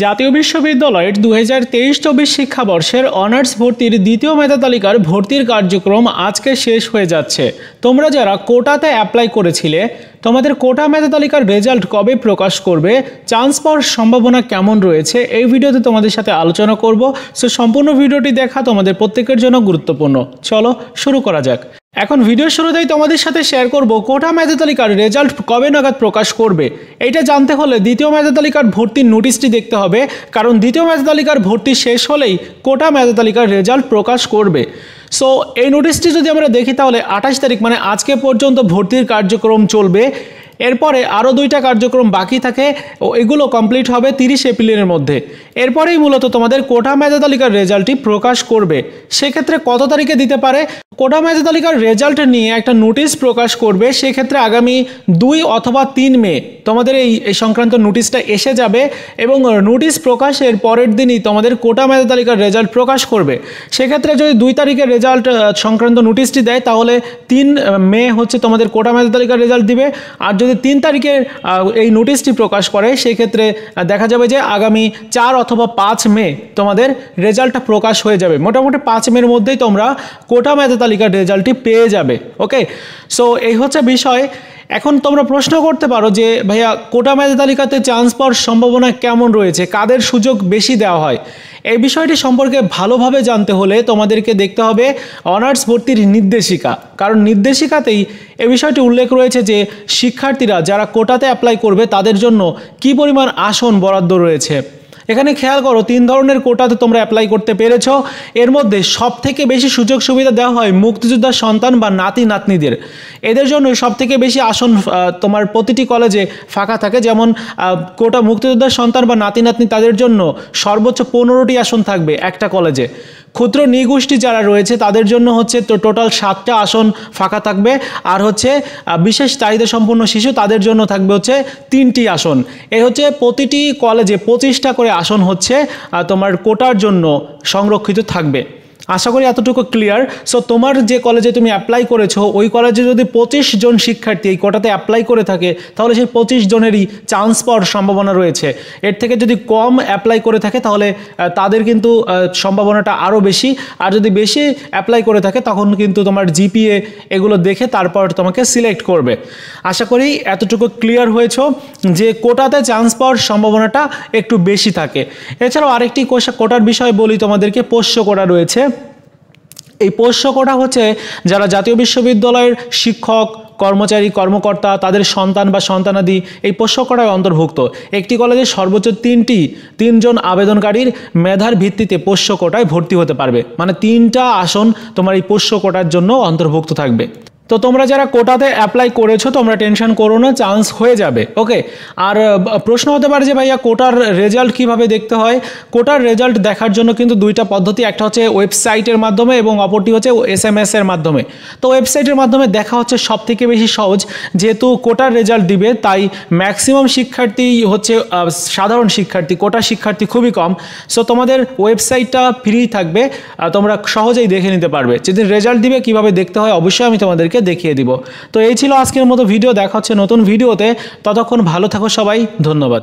জাতীয় বিশ্ববিদ্যালয়ের 2023-24 শিক্ষাবর্ষের অনার্স ভর্তির দ্বিতীয় মেধা তালিকার ভর্তির কার্যক্রম আজকে শেষ হয়ে যাচ্ছে। তোমরা যারা কোটাতে অ্যাপ্লাই করেছিলে, তোমাদের কোটা মেধা তালিকার রেজাল্ট কবে প্রকাশ করবে, চান্স পাওয়ার সম্ভাবনা কেমন রয়েছে, এই ভিডিওতে তোমাদের সাথে আলোচনা করব। সো সম্পূর্ণ ভিডিওটি দেখা তোমাদের প্রত্যেকের জন্য গুরুত্বপূর্ণ। চলো শুরু করা যাক। এখন ভিডিও শুরুতেই তোমাদের সাথে শেয়ার করব কোটা মেধা তালিকার রেজাল্ট কবে নাগাদ প্রকাশ করবে। এইটা জানতে হলে দ্বিতীয় মেধা তালিকার ভর্তির নোটিশটি দেখতে হবে, কারণ দ্বিতীয় মেধা তালিকার ভর্তি শেষ হলেই কোটা মেধা তালিকার রেজাল্ট প্রকাশ করবে। সো এই নোটিশটি যদি আমরা দেখি তাহলে 28 তারিখ মানে আজকে পর্যন্ত ভর্তির কার্যক্রম চলবে। এরপরে আরও 2টা কার্যক্রম বাকি থাকে, এগুলো কমপ্লিট হবে 30 এপ্রিলের মধ্যে। এরপরেই মূলত তোমাদের কোটা মেধা তালিকার রেজাল্টটি প্রকাশ করবে। সেক্ষেত্রে কত তারিখে দিতে পারে, কোটা মেধা তালিকার রেজাল্ট নিয়ে একটা নোটিশ প্রকাশ করবে। সেক্ষেত্রে আগামী 2 অথবা 3 মে তোমাদের এই সংক্রান্ত নোটিশটা এসে যাবে এবং নোটিশ প্রকাশের পরের দিনই তোমাদের কোটা মেধা তালিকার রেজাল্ট প্রকাশ করবে। সেক্ষেত্রে যদি 2 তারিখে রেজাল্ট সংক্রান্ত নোটিশটি দেয় তাহলে 3 মে হচ্ছে তোমাদের কোটা মেধা তালিকার রেজাল্ট দিবে। আর যদি 3 তারিখে এই নোটিশটি প্রকাশ করে সেক্ষেত্রে দেখা যাবে যে আগামী 4 অথবা 5 মে তোমাদের রেজাল্টটা প্রকাশ হয়ে যাবে। মোটামুটি 5 মের মধ্যেই তোমরা কোটা মেধা তালিকার রেজাল্টটি পেয়ে যাবে। ওকে, সো এই হচ্ছে বিষয়। এখন তোমরা প্রশ্ন করতে পারো যে ভাইয়া কোটা মেধা তালিকাতে চান্স পাওয়ার সম্ভাবনা কেমন রয়েছে, কাদের সুযোগ বেশি দেওয়া হয়। এই বিষয়টি সম্পর্কে ভালোভাবে জানতে হলে তোমাদেরকে দেখতে হবে অনার্স ভর্তির নির্দেশিকা, কারণ নির্দেশিকাতেই এই বিষয়টি উল্লেখ রয়েছে যে শিক্ষার্থীরা যারা কোটাতে অ্যাপ্লাই করবে তাদের জন্য কী পরিমাণ আসন বরাদ্দ রয়েছে। এখানে খেয়াল করো 3 ধরনের কোটাতে তোমরা অ্যাপ্লাই করতে পেরেছ। এর মধ্যে সবথেকে বেশি সুযোগ সুবিধা দেওয়া হয় মুক্তিযোদ্ধার সন্তান বা নাতি নাতনিদের। এদের জন্য সবথেকে বেশি আসন তোমার প্রতিটি কলেজে ফাঁকা থাকে। যেমন কোটা মুক্তিযোদ্ধার সন্তান বা নাতি নাতনি তাদের জন্য সর্বোচ্চ 15টি আসন থাকবে একটা কলেজে। ক্ষুদ্র নৃগোষ্ঠী যারা রয়েছে তাদের জন্য হচ্ছে টোটাল 7টা আসন ফাঁকা থাকবে। আর হচ্ছে বিশেষ চাহিদা সম্পন্ন শিশু তাদের জন্য থাকবে হচ্ছে 3টি আসন। এই হচ্ছে প্রতিটি কলেজে 25টা করে আসন হচ্ছে তোমার কোটার জন্য সংরক্ষিত থাকবে। আশা করি এতটুকু ক্লিয়ার। সো তোমার যে কলেজে তুমি অ্যাপ্লাই করেছো ওই কলেজে যদি 25 জন শিক্ষার্থী এই কোটাতে অ্যাপ্লাই করে থাকে তাহলে সেই 25 জনেরই চান্স পাওয়ার সম্ভাবনা রয়েছে। এর থেকে যদি কম অ্যাপ্লাই করে থাকে তাহলে তাদের কিন্তু সম্ভাবনাটা আরও বেশি। আর যদি বেশি অ্যাপ্লাই করে থাকে তখন কিন্তু তোমার জিপিএ এগুলো দেখে তারপর তোমাকে সিলেক্ট করবে। আশা করি এতটুকু ক্লিয়ার হয়েছ যে কোটাতে চান্স পাওয়ার সম্ভাবনাটা একটু বেশি থাকে। এছাড়াও আরেকটি কোটার বিষয় বলি তোমাদেরকে, পোষ্য কোটা রয়েছে। এই পোষ্য কোটা হচ্ছে যারা জাতীয় বিশ্ববিদ্যালয়ের শিক্ষক, কর্মচারী, কর্মকর্তা, তাদের সন্তান বা সন্তানাদি এই পোষ্য কোটায় অন্তর্ভুক্ত। একটি কলেজে সর্বোচ্চ 3 জন আবেদনকারীর মেধার ভিত্তিতে পোষ্য কোটায় ভর্তি হতে পারবে। মানে 3টা আসন তোমার এই পোষ্য কোটার জন্য অন্তর্ভুক্ত থাকবে। তো তোমরা যারা কোটাতে অ্যাপ্লাই করেছো তোমরা টেনশন করো না, চান্স হয়ে যাবে। ওকে, আর প্রশ্ন হতে পারে যে ভাইয়া কোটার রেজাল্ট কিভাবে দেখতে হয়। কোটার রেজাল্ট দেখার জন্য কিন্তু 2টা পদ্ধতি, একটা হচ্ছে ওয়েবসাইটের মাধ্যমে এবং অপরটি হচ্ছে SMS এর মাধ্যমে। তো ওয়েবসাইটের মাধ্যমে দেখা হচ্ছে সবথেকে বেশি সহজ, যেহেতু কোটার রেজাল্ট দিবে তাই ম্যাক্সিমাম শিক্ষার্থী হচ্ছে সাধারণ শিক্ষার্থী, কোটা শিক্ষার্থী খুবই কম। সো তোমাদের ওয়েবসাইটটা ফ্রি থাকবে, তোমরা সহজেই দেখে নিতে পারবে। যেদিন রেজাল্ট দিবে কিভাবে দেখতে হয় অবশ্যই আমি তোমাদেরকে দেখিয়ে দিব। তো এই ছিল আজকের মতো ভিডিও, দেখা হচ্ছে নতুন ভিডিওতে। ততক্ষণ ভালো থাকো সবাই, ধন্যবাদ।